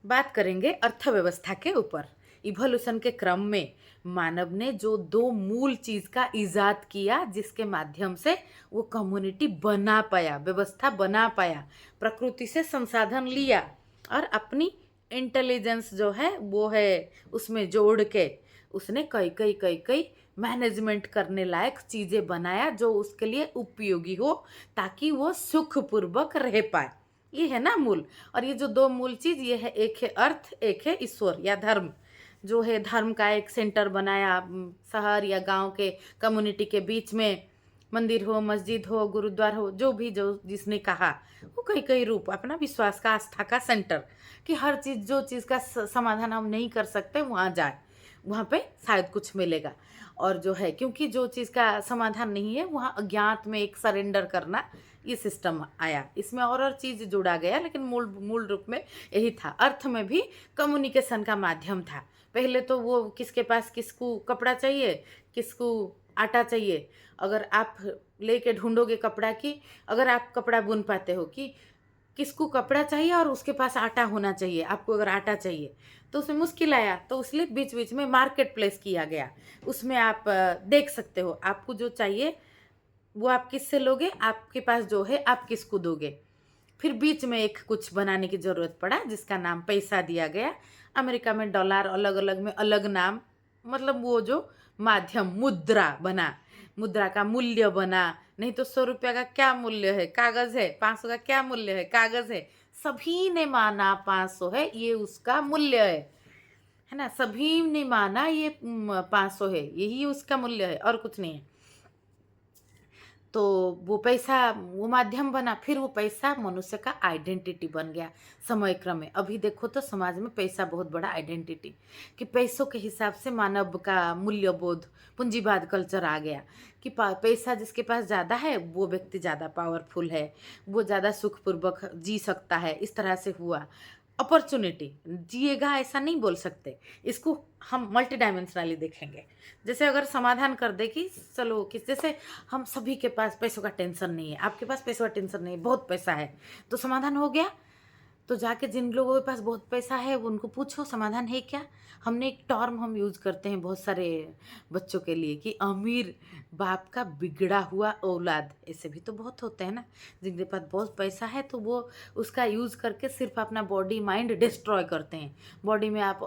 बात करेंगे अर्थव्यवस्था के ऊपर। इवोल्यूशन के क्रम में मानव ने जो दो मूल चीज का इजाद किया जिसके माध्यम से वो कम्युनिटी बना पाया, व्यवस्था बना पाया, प्रकृति से संसाधन लिया और अपनी इंटेलिजेंस जो है वो है उसमें जोड़ के उसने कई कई कई कई मैनेजमेंट करने लायक चीजें बनाया जो उसके लिए उपयोगी हो, ताकि वो सुखपूर्वक रह पाए। ये है ना मूल। और ये जो दो मूल चीज ये है, एक है अर्थ, एक है ईश्वर या धर्म। जो है धर्म का एक सेंटर बनाया, शहर या गांव के कम्युनिटी के बीच में मंदिर हो, मस्जिद हो, गुरुद्वार हो, जो भी जो जिसने कहा, वो कई कई रूप अपना विश्वास का, आस्था का सेंटर, कि हर चीज जो चीज का समाधान हम नहीं कर सकते वहाँ जाए, वहाँ पे शायद कुछ मिलेगा। और जो है क्योंकि जो चीज़ का समाधान नहीं है वहाँ अज्ञात में एक सरेंडर करना, ये सिस्टम आया। इसमें और चीज़ जोड़ा गया, लेकिन मूल मूल रूप में यही था। अर्थ में भी कम्युनिकेशन का माध्यम था। पहले तो वो किसके पास किसको कपड़ा चाहिए, किसको आटा चाहिए, अगर आप लेके ढूंढोगे कपड़ा की, अगर आप कपड़ा बुन पाते हो कि किसको कपड़ा चाहिए और उसके पास आटा होना चाहिए, आपको अगर आटा चाहिए तो उसमें मुश्किल आया, तो इसलिए बीच बीच में मार्केट प्लेस किया गया। उसमें आप देख सकते हो आपको जो चाहिए वो आप किससे लोगे, आपके पास जो है आप किसको दोगे। फिर बीच में एक कुछ बनाने की ज़रूरत पड़ा जिसका नाम पैसा दिया गया। अमेरिका में डॉलर, अलग अलग में अलग नाम, मतलब वो जो माध्यम मुद्रा बना, मुद्रा का मूल्य बना। नहीं तो 100 रुपया का क्या मूल्य है, कागज़ है। 500 का क्या मूल्य है, कागज़ है। सभी ने माना 500 है, ये उसका मूल्य है ना। सभी ने माना ये 500 है, यही उसका मूल्य है और कुछ नहीं है। तो वो पैसा वो माध्यम बना, फिर वो पैसा मनुष्य का आइडेंटिटी बन गया समय क्रम में। अभी देखो तो समाज में पैसा बहुत बड़ा आइडेंटिटी, कि पैसों के हिसाब से मानव का मूल्यबोध, पूंजीवाद कल्चर आ गया, कि पैसा जिसके पास ज़्यादा है वो व्यक्ति ज़्यादा पावरफुल है, वो ज़्यादा सुखपूर्वक जी सकता है। इस तरह से हुआ। अपॉर्चुनिटी जिएगा ऐसा नहीं बोल सकते, इसको हम मल्टी डायमेंशनली देखेंगे। जैसे अगर समाधान कर दे कि चलो किस, जैसे हम सभी के पास पैसों का टेंशन नहीं है, आपके पास पैसों का टेंशन नहीं है, बहुत पैसा है, तो समाधान हो गया। तो जाके जिन लोगों के पास बहुत पैसा है वो उनको पूछो समाधान है क्या। हमने एक टर्म हम यूज़ करते हैं बहुत सारे बच्चों के लिए, कि अमीर बाप का बिगड़ा हुआ औलाद। ऐसे भी तो बहुत होते हैं ना, जिनके पास बहुत पैसा है तो वो उसका यूज़ करके सिर्फ अपना बॉडी माइंड डिस्ट्रॉय करते हैं। बॉडी में आप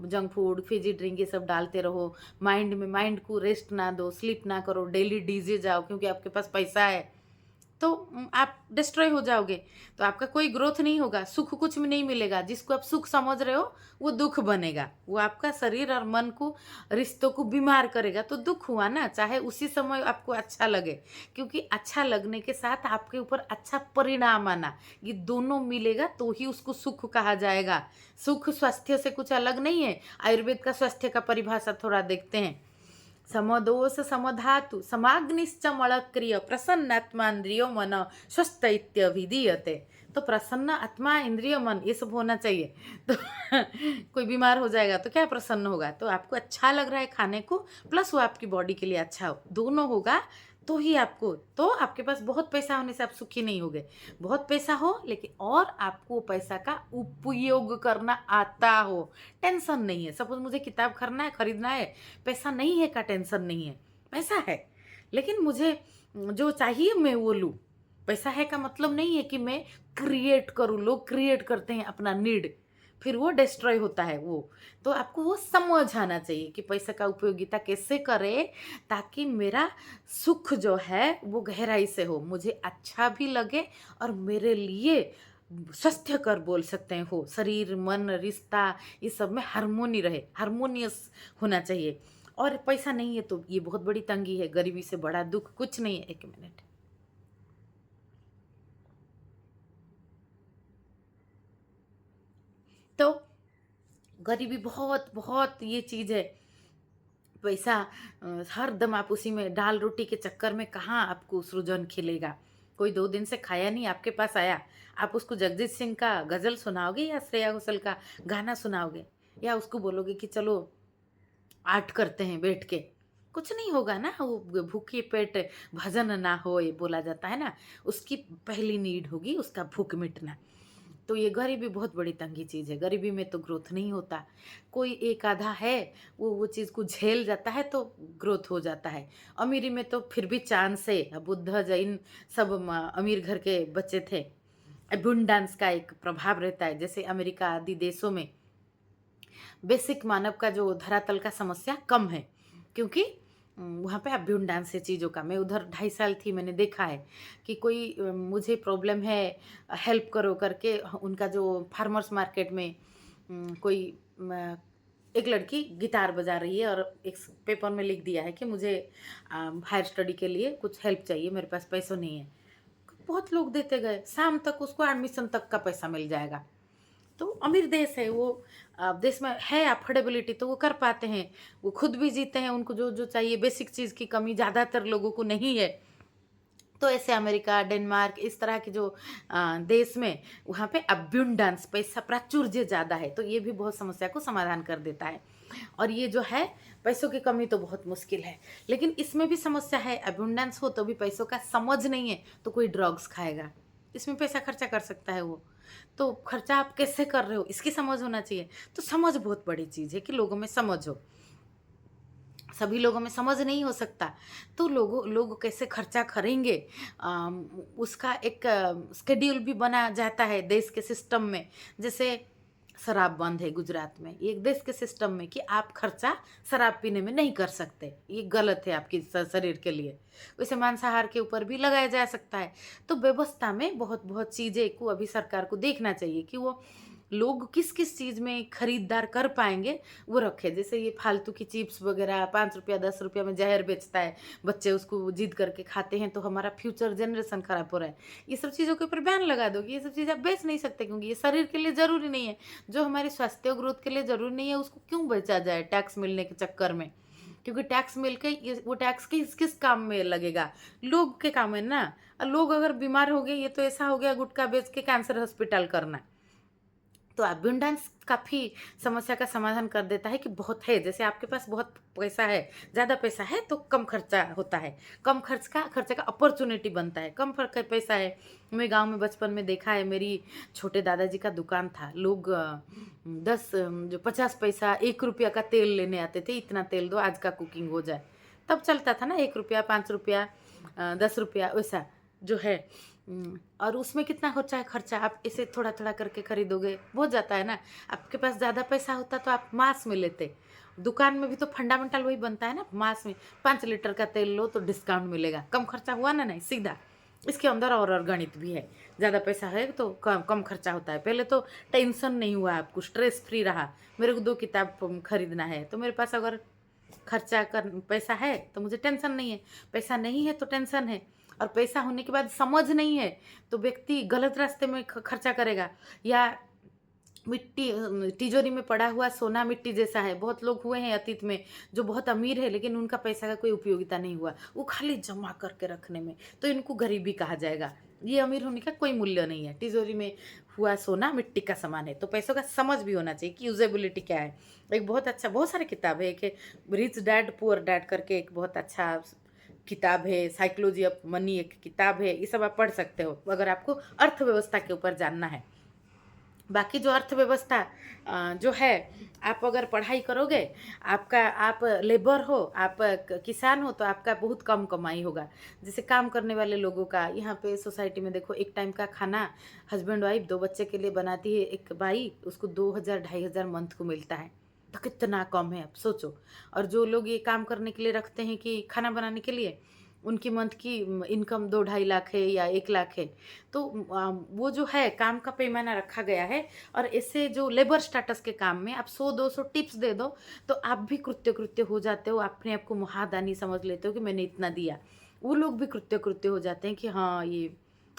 जंक फूड, फिजी ड्रिंक ये सब डालते रहो, माइंड को रेस्ट ना दो, स्लीप ना करो, डेली डीजे जाओ क्योंकि आपके पास पैसा है, तो आप डिस्ट्रॉय हो जाओगे। तो आपका कोई ग्रोथ नहीं होगा, सुख कुछ में नहीं मिलेगा। जिसको आप सुख समझ रहे हो वो दुख बनेगा, वो आपका शरीर और मन को, रिश्तों को बीमार करेगा। तो दुख हुआ ना, चाहे उसी समय आपको अच्छा लगे, क्योंकि अच्छा लगने के साथ आपके ऊपर अच्छा परिणाम आना, ये दोनों मिलेगा तो ही उसको सुख कहा जाएगा। सुख स्वास्थ्य से कुछ अलग नहीं है। आयुर्वेद का स्वास्थ्य का परिभाषा थोड़ा देखते हैं। समदोष समधातु समाग्निश्च मलक्रिय प्रसन्नात्मा इंद्रियो मन स्वस्थ इत्यभिधीयते। तो प्रसन्न आत्मा, इंद्रिय, मन, ये सब होना चाहिए। तो कोई बीमार हो जाएगा तो क्या प्रसन्न होगा, तो आपको अच्छा लग रहा है खाने को, प्लस वो आपकी बॉडी के लिए अच्छा हो, दोनों होगा तो ही आपको। तो आपके पास बहुत पैसा होने से आप सुखी नहीं होगे। बहुत पैसा हो लेकिन और आपको पैसा का उपयोग करना आता हो, टेंशन नहीं है। सपोज मुझे किताब खरीदना है, पैसा नहीं है का टेंशन नहीं है, पैसा है लेकिन मुझे जो चाहिए मैं वो लूँ। पैसा है का मतलब नहीं है कि मैं क्रिएट करूँ। लोग क्रिएट करते हैं अपना नीड, फिर वो डिस्ट्रॉय होता है वो। तो आपको वो समझ आना चाहिए कि पैसे का उपयोगिता कैसे करे, ताकि मेरा सुख जो है वो गहराई से हो, मुझे अच्छा भी लगे और मेरे लिए स्वस्थ कर बोल सकते हैं हो, शरीर मन रिश्ता ये सब में हारमोनी रहे, हारमोनियस होना चाहिए। और पैसा नहीं है तो ये बहुत बड़ी तंगी है, गरीबी से बड़ा दुख कुछ नहीं है। एक मिनट। तो गरीबी बहुत बहुत ये चीज़ है। पैसा हर दम आप उसी में दाल रोटी के चक्कर में कहाँ आपको सृजन खिलेगा। कोई 2 दिन से खाया नहीं आपके पास आया, आप उसको जगजीत सिंह का गज़ल सुनाओगे या श्रेया घोषाल का गाना सुनाओगे, या उसको बोलोगे कि चलो आर्ट करते हैं बैठ के। कुछ नहीं होगा ना। वो भूखे पेट भजन ना होए बोला जाता है ना, उसकी पहली नीड होगी उसका भूख मिटना। तो ये गरीबी बहुत बड़ी तंगी चीज़ है। गरीबी में तो ग्रोथ नहीं होता। कोई एक आधा है, वो चीज़ को झेल जाता है तो ग्रोथ हो जाता है। अमीरी में तो फिर भी चांस है। बुद्ध, जैन सब अमीर घर के बच्चे थे। अबुंडेंस का एक प्रभाव रहता है। जैसे अमेरिका आदि देशों में बेसिक मानव का जो धरातल का समस्या कम है, क्योंकि वहाँ पे अब्यूंडेंस है चीज़ों का। मैं उधर 2.5 साल थी, मैंने देखा है कि कोई मुझे प्रॉब्लम है, हेल्प करो करके उनका जो फार्मर्स मार्केट में कोई एक लड़की गिटार बजा रही है और एक पेपर में लिख दिया है कि मुझे हायर स्टडी के लिए कुछ हेल्प चाहिए, मेरे पास पैसों नहीं है। बहुत लोग देते गए, शाम तक उसको एडमिशन तक का पैसा मिल जाएगा। तो अमीर देश है वो, देश में है अफोर्डेबिलिटी तो वो कर पाते हैं, वो खुद भी जीते हैं, उनको जो जो चाहिए बेसिक चीज़ की कमी ज़्यादातर लोगों को नहीं है। तो ऐसे अमेरिका, डेनमार्क इस तरह के जो देश में वहाँ पे अब्युंडेंस, पैसा प्राचुर्य ज़्यादा है, तो ये भी बहुत समस्या को समाधान कर देता है। और ये जो है पैसों की कमी तो बहुत मुश्किल है, लेकिन इसमें भी समस्या है। अब्युंडेंस हो तो भी पैसों का समझ नहीं है तो कोई ड्रग्स खाएगा, इसमें पैसा खर्चा कर सकता है वो। तो खर्चा आप कैसे कर रहे हो इसकी समझ होना चाहिए। तो समझ बहुत बड़ी चीज़ है कि लोगों में समझ हो। सभी लोगों में समझ नहीं हो सकता, तो लोग कैसे खर्चा करेंगे, उसका एक शेड्यूल भी बना जाता है देश के सिस्टम में। जैसे शराब बंद है गुजरात में, ये एक देश के सिस्टम में कि आप खर्चा शराब पीने में नहीं कर सकते, ये गलत है आपकी शरीर के लिए। वैसे मांसाहार के ऊपर भी लगाया जा सकता है। तो व्यवस्था में बहुत बहुत चीज़ें को अभी सरकार को देखना चाहिए कि वो लोग किस किस चीज़ में खरीदार कर पाएंगे वो रखे। जैसे ये फालतू की चिप्स वगैरह 5 रुपया 10 रुपया में जहर बेचता है, बच्चे उसको जिद करके खाते हैं, तो हमारा फ्यूचर जनरेशन खराब हो रहा है। ये सब चीज़ों के ऊपर बैन लगा दो कि ये सब चीज़ आप बेच नहीं सकते, क्योंकि ये शरीर के लिए ज़रूरी नहीं है। जो हमारे स्वास्थ्य और ग्रोथ के लिए ज़रूरी नहीं है उसको क्यों बेचा जाए टैक्स मिलने के चक्कर में। क्योंकि टैक्स मिल के वो टैक्स किस किस काम में लगेगा, लोग के काम है ना। और लोग अगर बीमार हो गए, ये तो ऐसा हो गया गुटखा बेच के कैंसर हॉस्पिटल करना। तो अबंडेंस काफ़ी समस्या का समाधान कर देता है कि बहुत है। जैसे आपके पास बहुत पैसा है, ज़्यादा पैसा है तो कम खर्चा होता है, कम खर्चे का अपॉर्चुनिटी बनता है। कम फर्क पैसा है, मैं गांव में बचपन में देखा है, मेरी छोटे दादाजी का दुकान था। लोग 50 पैसा 1 रुपया का तेल लेने आते थे, इतना तेल दो आज का कुकिंग हो जाए। तब चलता था ना, 1 रुपया 5 रुपया 10 रुपया वैसा जो है। और उसमें कितना होता है खर्चा, आप इसे थोड़ा थोड़ा करके खरीदोगे हो जाता है ना। आपके पास ज़्यादा पैसा होता तो आप मास में लेते। दुकान में भी तो फंडामेंटल वही बनता है ना, मास में 5 लीटर का तेल लो तो डिस्काउंट मिलेगा, कम खर्चा हुआ ना, नहीं सीधा। इसके अंदर और गणित भी है। ज़्यादा पैसा है तो कम कम खर्चा होता है। पहले तो टेंशन नहीं हुआ, आपको स्ट्रेस फ्री रहा। मेरे को 2 किताब खरीदना है तो मेरे पास अगर खर्चा कर पैसा है तो मुझे टेंशन नहीं है, पैसा नहीं है तो टेंशन है। और पैसा होने के बाद समझ नहीं है तो व्यक्ति गलत रास्ते में खर्चा करेगा। या मिट्टी तिजोरी में पड़ा हुआ सोना मिट्टी जैसा है। बहुत लोग हुए हैं अतीत में जो बहुत अमीर है लेकिन उनका पैसा का कोई उपयोगिता नहीं हुआ, वो खाली जमा करके रखने में, तो इनको गरीबी कहा जाएगा। ये अमीर होने का कोई मूल्य नहीं है। तिजोरी में हुआ सोना मिट्टी का समान है। तो पैसों का समझ भी होना चाहिए कि यूजेबिलिटी क्या है। एक बहुत अच्छा, बहुत सारी किताब है, एक रिच डैड पुअर डैड करके एक बहुत अच्छा किताब है, साइकोलॉजी ऑफ मनी एक किताब है। ये सब आप पढ़ सकते हो अगर आपको अर्थव्यवस्था के ऊपर जानना है। बाकी जो अर्थव्यवस्था जो है, आप अगर पढ़ाई करोगे, आप लेबर हो, आप किसान हो, तो आपका बहुत कम कमाई होगा। जैसे काम करने वाले लोगों का यहाँ पे सोसाइटी में देखो, एक टाइम का खाना हस्बैंड वाइफ 2 बच्चे के लिए बनाती है एक बाई, उसको 2,000 2,500 मंथ को मिलता है। तो कितना कम है आप सोचो। और जो लोग ये काम करने के लिए रखते हैं कि खाना बनाने के लिए, उनकी मंथ की इनकम 2-2.5 लाख है या 1 लाख है। तो वो जो है काम का पैमाना रखा गया है। और ऐसे जो लेबर स्टेटस के काम में आप 100-200 टिप्स दे दो तो आप भी कृत्य कृत्य हो जाते हो, अपने आप को महादानी समझ लेते हो कि मैंने इतना दिया। वो लोग भी कृत्य कृत्य हो जाते हैं कि हाँ ये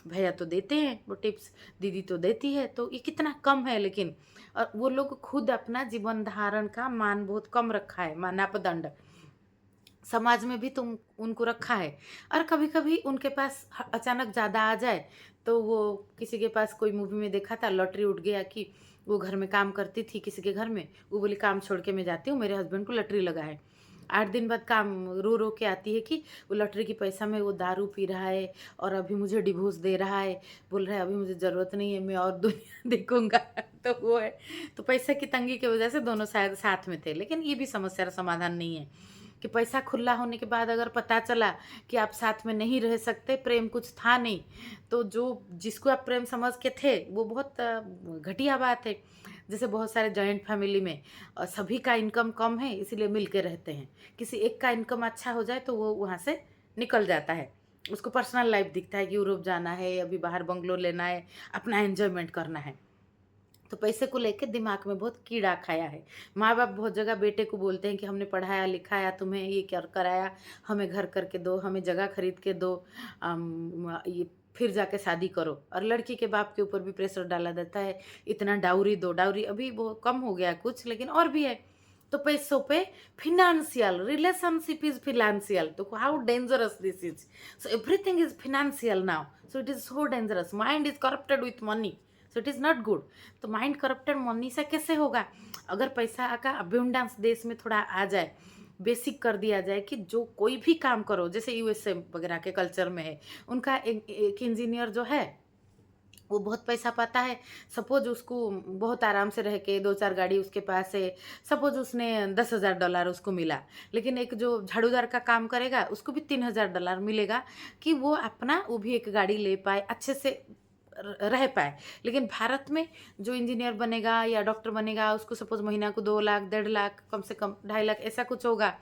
भैया तो देते हैं वो टिप्स, दीदी तो देती है, तो ये कितना कम है। लेकिन और वो लोग खुद अपना जीवन धारण का मान बहुत कम रखा है, मानदंड समाज में भी तुम उनको रखा है। और कभी कभी उनके पास अचानक ज़्यादा आ जाए तो वो, किसी के पास कोई मूवी में देखा था, लॉटरी उठ गया कि वो घर में काम करती थी किसी के घर में, वो बोली काम छोड़ के मैं जाती हूँ, मेरे हस्बैंड को लॉटरी लगा है। 8 दिन बाद काम रो रो के आती है कि वो लॉटरी की पैसा में वो दारू पी रहा है और अभी मुझे डिवोर्स दे रहा है, बोल रहा है अभी मुझे ज़रूरत नहीं है, मैं और दुनिया देखूंगा। तो वो है, तो पैसे की तंगी की वजह से दोनों शायद साथ में थे, लेकिन ये भी समस्या का समाधान नहीं है कि पैसा खुला होने के बाद अगर पता चला कि आप साथ में नहीं रह सकते, प्रेम कुछ था नहीं, तो जो जिसको आप प्रेम समझ के थे वो बहुत घटिया बात है। जैसे बहुत सारे जॉइंट फैमिली में सभी का इनकम कम है इसीलिए मिल के रहते हैं, किसी एक का इनकम अच्छा हो जाए तो वो वहाँ से निकल जाता है, उसको पर्सनल लाइफ दिखता है कि यूरोप जाना है, अभी बाहर बंगलो लेना है, अपना एंजॉयमेंट करना है। तो पैसे को लेके दिमाग में बहुत कीड़ा खाया है। माँ बाप बहुत जगह बेटे को बोलते हैं कि हमने पढ़ाया लिखाया, तुम्हें ये क्या कराया, हमें घर करके दो, हमें जगह खरीद के दो, ये फिर जाके शादी करो। और लड़की के बाप के ऊपर भी प्रेशर डाला जाता है, इतना डाउरी दो। डाउरी अभी वो कम हो गया कुछ, लेकिन और भी है। तो पैसों पे फिनेंशियल रिलेशनशिप इज फिनेंशियल, तो how dangerous this is. So everything is financial now, so it is so dangerous. Mind is corrupted with money, so it is not good. तो माइंड करप्टेड मनी से कैसे होगा? अगर पैसा का अब्यूंडेंस देश में थोड़ा आ जाए, बेसिक कर दिया जाए कि जो कोई भी काम करो, जैसे यूएसए वगैरह के कल्चर में है, उनका एक इंजीनियर जो है वो बहुत पैसा पाता है। सपोज उसको बहुत आराम से रह के 2-4 गाड़ी उसके पास है, सपोज उसने $10,000 उसको मिला, लेकिन एक जो झाड़ूदार का काम करेगा उसको भी $3,000 मिलेगा कि वो अपना वो भी एक गाड़ी ले पाए, अच्छे से रह पाए। लेकिन भारत में जो इंजीनियर बनेगा या डॉक्टर बनेगा उसको सपोज महीना को 2 लाख 1.5 लाख, कम से कम 2.5 लाख ऐसा कुछ होगा।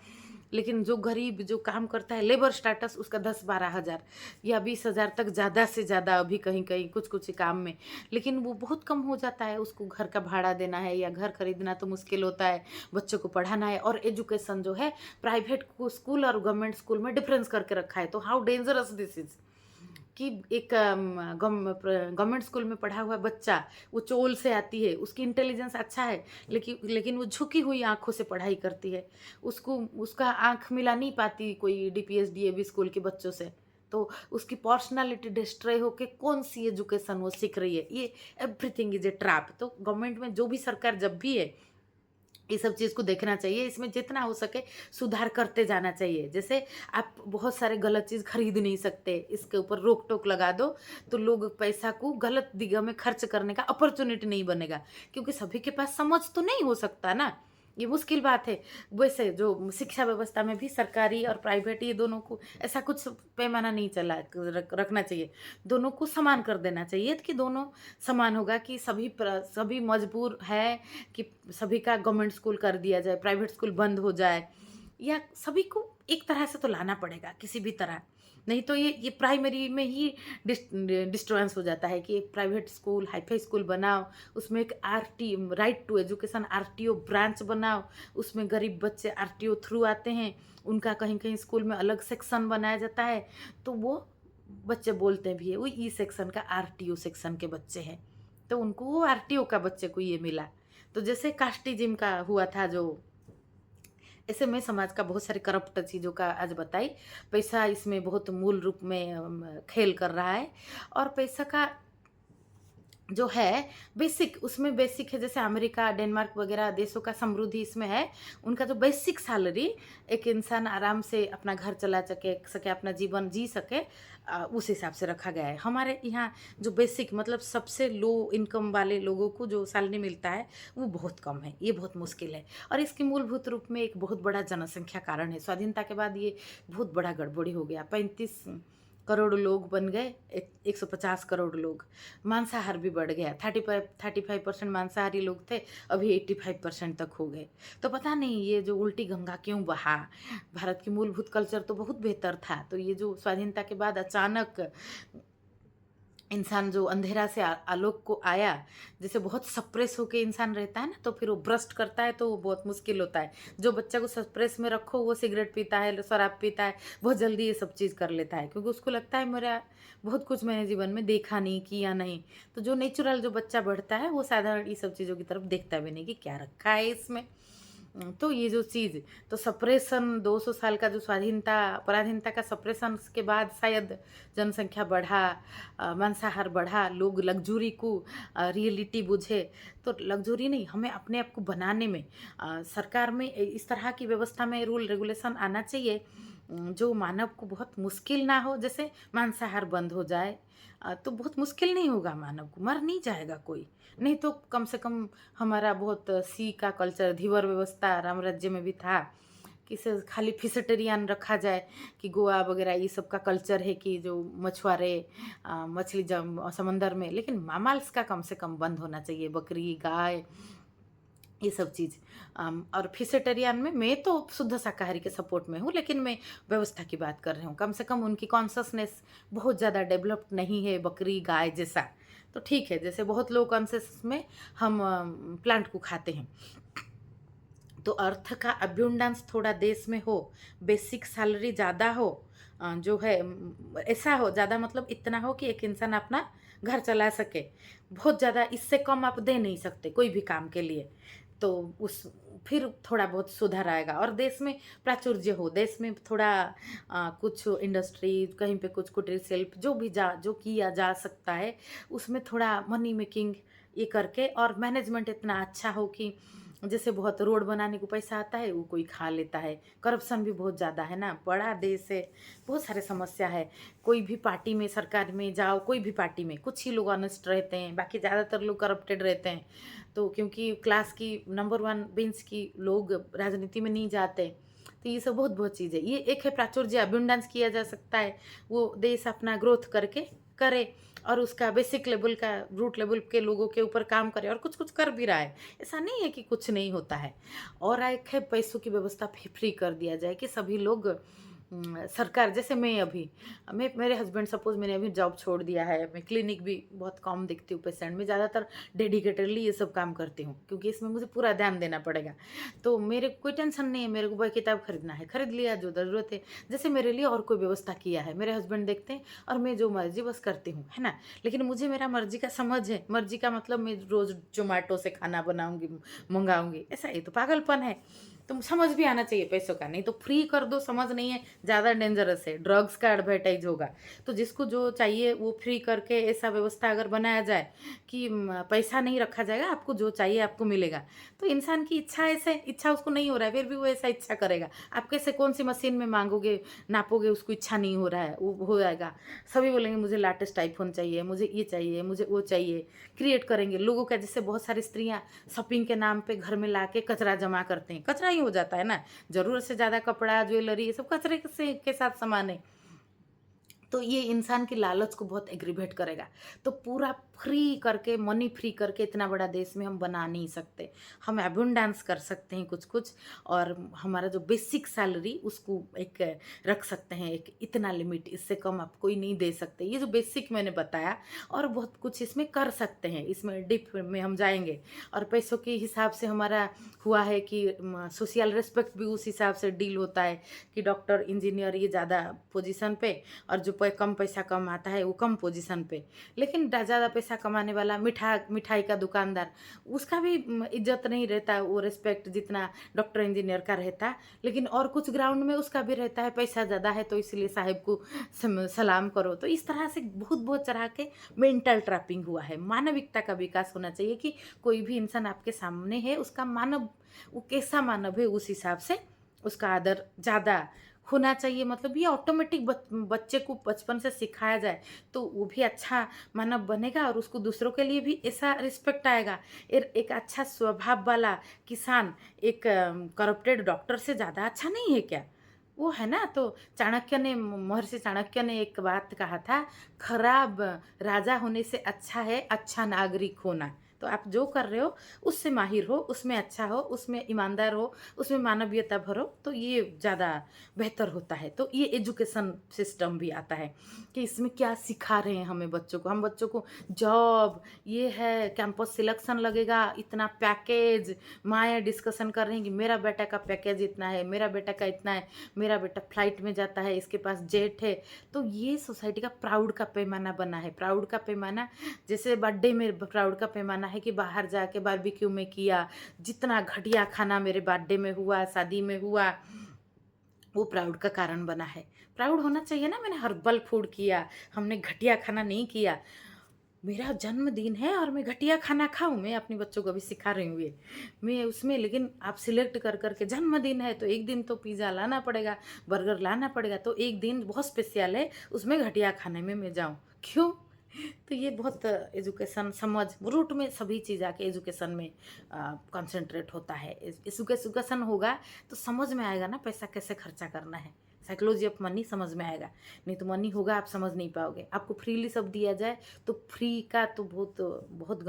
लेकिन जो गरीब जो काम करता है, लेबर स्टाटस, उसका 10-12 हज़ार या 20,000 तक ज़्यादा से ज़्यादा अभी कहीं कहीं कुछ कुछ काम में। लेकिन वो बहुत कम हो जाता है, उसको घर का भाड़ा देना है या घर खरीदना तो मुश्किल होता है, बच्चों को पढ़ाना है। और एजुकेशन जो है प्राइवेट स्कूल और गवर्नमेंट स्कूल में डिफरेंस करके रखा है। तो हाउ डेंजरस दिस इज़ कि एक गवर्नमेंट स्कूल में पढ़ा हुआ बच्चा, वो चोल से आती है, उसकी इंटेलिजेंस अच्छा है, लेकिन वो झुकी हुई आंखों से पढ़ाई करती है, उसको उसका आंख मिला नहीं पाती कोई डीपीएस डीएवी स्कूल के बच्चों से। तो उसकी पर्सनालिटी डिस्ट्रॉय होके कौन सी एजुकेशन वो सीख रही है? ये एवरीथिंग इज ए ट्रैप। तो गवर्नमेंट में जो भी सरकार जब भी है, ये सब चीज़ को देखना चाहिए, इसमें जितना हो सके सुधार करते जाना चाहिए। जैसे आप बहुत सारे गलत चीज़ खरीद नहीं सकते, इसके ऊपर रोक टोक लगा दो तो लोग पैसा को गलत दिशा में खर्च करने का अपॉर्चुनिटी नहीं बनेगा, क्योंकि सभी के पास समझ तो नहीं हो सकता ना, ये मुश्किल बात है। वैसे जो शिक्षा व्यवस्था में भी सरकारी और प्राइवेट, ये दोनों को ऐसा कुछ पैमाना नहीं चला रखना चाहिए, दोनों को समान कर देना चाहिए कि दोनों समान होगा कि सभी मजबूर है कि सभी का गवर्नमेंट स्कूल कर दिया जाए, प्राइवेट स्कूल बंद हो जाए, या सभी को एक तरह से तो लाना पड़ेगा किसी भी तरह। नहीं तो ये प्राइमरी में ही डिस्टर्बेंस हो जाता है कि एक प्राइवेट स्कूल हाईफाई स्कूल बनाओ, उसमें एक RT right to education RTO branch बनाओ, उसमें गरीब बच्चे आरटीओ थ्रू आते हैं, उनका कहीं कहीं स्कूल में अलग सेक्शन बनाया जाता है, तो वो बच्चे बोलते भी है वो ई सेक्शन का आरटीओ सेक्शन के बच्चे हैं, तो उनको वो आरटीओ का बच्चे को ये मिला। तो जैसे कास्टिज्म का हुआ था, जो ऐसे में समाज का बहुत सारे करप्ट चीज़ों का आज बताई। पैसा इसमें बहुत मूल रूप में खेल कर रहा है। और पैसा का जो है बेसिक, उसमें बेसिक है, जैसे अमेरिका डेनमार्क वगैरह देशों का समृद्धि इसमें है। उनका जो बेसिक सैलरी, एक इंसान आराम से अपना घर चला सके अपना जीवन जी सके, उस हिसाब से रखा गया है। हमारे यहाँ जो बेसिक मतलब सबसे लो इनकम वाले लोगों को जो सैलरी मिलता है वो बहुत कम है, ये बहुत मुश्किल है। और इसकी मूलभूत रूप में एक बहुत बड़ा जनसंख्या कारण है। स्वाधीनता के बाद ये बहुत बड़ा गड़बड़ी हो गया। 35 करोड़ लोग बन गए 150 करोड़ लोग। मांसाहार भी बढ़ गया, 35% मांसाहारी लोग थे, अभी 85% तक हो गए। तो पता नहीं ये जो उल्टी गंगा क्यों बहा। भारत की मूलभूत कल्चर तो बहुत बेहतर था, तो ये जो स्वाधीनता के बाद अचानक इंसान जो अंधेरा से आलोक को आया, जैसे बहुत सप्रेस होके इंसान रहता है ना, तो फिर वो ब्रस्ट करता है तो वो बहुत मुश्किल होता है। जो बच्चा को सप्रेस में रखो वो सिगरेट पीता है, शराब पीता है, बहुत जल्दी ये सब चीज़ कर लेता है, क्योंकि उसको लगता है मेरा बहुत कुछ मैंने जीवन में देखा नहीं किया नहीं। तो जो नेचुरल जो बच्चा बढ़ता है वो साधारण ये सब चीज़ों की तरफ देखता भी नहीं कि क्या रखा है इसमें। तो ये जो चीज़, तो सप्रेशन 200 साल का जो स्वाधीनता पराधीनता का सप्रेशन के बाद शायद जनसंख्या बढ़ा, मांसाहार बढ़ा, लोग लग्ज़री को रियलिटी बुझे। तो लग्ज़री नहीं, हमें अपने आप को बनाने में सरकार में इस तरह की व्यवस्था में रूल रेगुलेशन आना चाहिए जो मानव को बहुत मुश्किल ना हो। जैसे मांसाहार बंद हो जाए तो बहुत मुश्किल नहीं होगा, मानव को मर नहीं जाएगा कोई। नहीं तो कम से कम हमारा बहुत सी का कल्चर, धीवर व्यवस्था राम राज्य में भी था कि से खाली फिशेटेरियन रखा जाए, कि गोवा वगैरह ये सब का कल्चर है कि जो मछुआरे मछली जम समंदर में, लेकिन मामाल्स का कम से कम बंद होना चाहिए, बकरी गाय ये सब चीज़। और फिशेटेरियन में मैं तो शुद्ध शाकाहारी के सपोर्ट में हूँ, लेकिन मैं व्यवस्था की बात कर रही हूँ। कम से कम उनकी कॉन्शसनेस बहुत ज़्यादा डेवलप्ड नहीं है बकरी गाय जैसा। तो ठीक है, जैसे बहुत लो कॉन्शस में हम प्लांट को खाते हैं। तो अर्थ का अब्यूंडेंस थोड़ा देश में हो, बेसिक सैलरी ज़्यादा हो, जो है ऐसा हो ज़्यादा, मतलब इतना हो कि एक इंसान अपना घर चला सके। बहुत ज़्यादा इससे कम आप दे नहीं सकते कोई भी काम के लिए। तो उस फिर थोड़ा बहुत सुधार आएगा और देश में प्राचुर्य हो, देश में थोड़ा कुछ इंडस्ट्री, कहीं पे कुछ कुटीर शिल्प जो किया जा सकता है, उसमें थोड़ा मनी मेकिंग ये करके, और मैनेजमेंट इतना अच्छा हो कि जैसे बहुत रोड बनाने को पैसा आता है वो कोई खा लेता है। करप्शन भी बहुत ज़्यादा है ना, बड़ा देश है, बहुत सारे समस्या है। कोई भी पार्टी में, सरकार में जाओ, कोई भी पार्टी में कुछ ही लोग ऑनेस्ट रहते हैं, बाकी ज़्यादातर लोग करप्टेड रहते हैं। तो क्योंकि क्लास की नंबर वन बेंच की लोग राजनीति में नहीं जाते, तो ये सब बहुत बहुत चीज़ है। ये एक है प्राचुर्य, अब्यूंडेंस किया जा सकता है, वो देश अपना ग्रोथ करके करे और उसका बेसिक लेवल का, रूट लेवल के लोगों के ऊपर काम करे, और कुछ कुछ कर भी रहा है। ऐसा नहीं है कि कुछ नहीं होता है। और एक है पैसों की व्यवस्था फ्री कर दिया जाए कि सभी लोग सरकार, जैसे मैं मेरे हस्बैंड, सपोज मैंने अभी जॉब छोड़ दिया है, मैं क्लिनिक भी बहुत कम देखती हूँ पेशेंट में, ज़्यादातर डेडिकेटेडली ये सब काम करती हूँ क्योंकि इसमें मुझे पूरा ध्यान देना पड़ेगा। तो मेरे को कोई टेंशन नहीं है, मेरे को भाई किताब खरीदना है, खरीद लिया जो ज़रूरत है। जैसे मेरे लिए और कोई व्यवस्था किया है, मेरे हस्बैंड देखते हैं और मैं जो मर्जी बस करती हूँ, है ना। लेकिन मुझे मेरा मर्जी का समझ है, मर्जी का मतलब मैं रोज़ जोमेटो से खाना बनाऊँगी, मंगाऊँगी, ऐसा ये तो पागलपन है। तो समझ भी आना चाहिए पैसों का, नहीं तो फ्री कर दो, समझ नहीं है, ज़्यादा डेंजरस है, ड्रग्स का एडवर्टाइज होगा। तो जिसको जो चाहिए वो फ्री करके ऐसा व्यवस्था अगर बनाया जाए कि पैसा नहीं रखा जाएगा, आपको जो चाहिए आपको मिलेगा। तो इंसान की इच्छा, ऐसे इच्छा उसको नहीं हो रहा है फिर भी वो ऐसा इच्छा करेगा। आप कैसे कौन सी मशीन में मांगोगे, नापोगे, उसको इच्छा नहीं हो रहा है, वो हो जाएगा। सभी बोलेंगे मुझे लेटेस्ट आईफोन चाहिए, मुझे ये चाहिए, मुझे वो चाहिए, क्रिएट करेंगे लोगों का। जैसे बहुत सारी स्त्रियाँ शॉपिंग के नाम पे घर में ला के कचरा जमा करते हैं, कचरा ही हो जाता है ना। ज़रूरत से ज़्यादा कपड़ा, ज्वेलरी, ये सब कचरे से के साथ सामान है। तो ये इंसान की लालच को बहुत एग्रीवेट करेगा। तो पूरा फ्री करके, मनी फ्री करके इतना बड़ा देश में हम बना नहीं सकते। हम अबंडेंस कर सकते हैं कुछ कुछ, और हमारा जो बेसिक सैलरी उसको एक रख सकते हैं, एक इतना लिमिट, इससे कम आप कोई नहीं दे सकते। ये जो बेसिक मैंने बताया, और बहुत कुछ इसमें कर सकते हैं, इसमें डिप में हम जाएंगे। और पैसों के हिसाब से हमारा हुआ है कि सोशल रिस्पेक्ट भी उस हिसाब से डील होता है कि डॉक्टर, इंजीनियर ये ज़्यादा पोजीशन पे, और जो कम पैसा कमाता है वो कम पोजीशन पे। लेकिन ज़्यादा पैसा कमाने वाला मिठाई का दुकानदार, उसका भी इज्जत नहीं रहता, वो रिस्पेक्ट जितना डॉक्टर इंजीनियर का रहता। लेकिन और कुछ ग्राउंड में उसका भी रहता है, पैसा ज़्यादा है तो इसलिए साहिब को सलाम करो। तो इस तरह से बहुत बहुत तरह के मेंटल ट्रैपिंग हुआ है। मानविकता का विकास होना चाहिए कि कोई भी इंसान आपके सामने है, उसका मानव, वो कैसा मानव है, उस हिसाब से उसका आदर ज़्यादा होना चाहिए। मतलब ये ऑटोमेटिक बच्चे को बचपन से सिखाया जाए तो वो भी अच्छा मानव बनेगा, और उसको दूसरों के लिए भी ऐसा रिस्पेक्ट आएगा। एक अच्छा स्वभाव वाला किसान एक करप्टेड डॉक्टर से ज़्यादा अच्छा नहीं है क्या? वो है ना। तो महर्षि चाणक्य ने एक बात कहा था, खराब राजा होने से अच्छा है अच्छा नागरिक होना। तो आप जो कर रहे हो उससे माहिर हो, उसमें अच्छा हो, उसमें ईमानदार हो, उसमें मानवीयता भरो, तो ये ज़्यादा बेहतर होता है। तो ये एजुकेशन सिस्टम भी आता है कि इसमें क्या सिखा रहे हैं हमें बच्चों को। हम बच्चों को जॉब, ये है कैंपस सिलेक्शन लगेगा, इतना पैकेज, माँ डिस्कशन कर रहे हैं कि मेरा बेटा का पैकेज इतना है, मेरा बेटा का इतना है, मेरा बेटा फ्लाइट में जाता है, इसके पास जेट है। तो ये सोसाइटी का प्राउड का पैमाना बना है। प्राउड का पैमाना, जैसे बर्थडे में प्राउड का पैमाना है कि बाहर जाके बारबेक्यू में किया, जितना घटिया खाना मेरे बर्थडे में हुआ, शादी में हुआ, वो प्राउड का कारण बना है। प्राउड होना चाहिए ना, मैंने हर्बल फूड किया, हमने घटिया खाना नहीं किया। मेरा जन्मदिन है और मैं घटिया खाना खाऊं? मैं अपने बच्चों को भी सिखा रही हूँ ये, मैं उसमें, लेकिन आप सिलेक्ट कर करके, जन्मदिन है तो एक दिन तो पिज़्ज़ा लाना पड़ेगा, बर्गर लाना पड़ेगा, तो एक दिन बहुत स्पेशल है, उसमें घटिया खाने में मैं जाऊँ? क्यों? तो ये बहुत एजुकेशन, समझ, रूट में सभी चीज़ आके एजुकेशन में कंसंट्रेट होता है। एजुकेशन होगा तो समझ में आएगा ना पैसा कैसे खर्चा करना है, साइकोलॉजी ऑफ मनी समझ में आएगा। नहीं तो मनी होगा आप समझ नहीं पाओगे। आपको फ्रीली सब दिया जाए तो फ्री का तो बहुत बहुत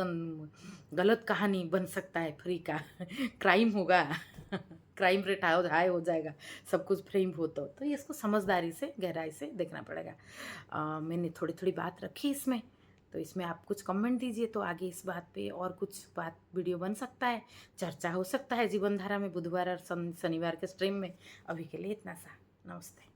गलत कहानी बन सकता है फ्री का। क्राइम होगा। क्राइम रेट हाई हो जाएगा सब कुछ फ्री हो तो ये इसको समझदारी से, गहराई से देखना पड़ेगा। मैंने थोड़ी थोड़ी बात रखी इसमें, तो इसमें आप कुछ कमेंट दीजिए तो आगे इस बात पे और कुछ बात वीडियो बन सकता है, चर्चा हो सकता है जीवन धारा में बुधवार और शनिवार के स्ट्रीम में। अभी के लिए इतना सा, नमस्ते।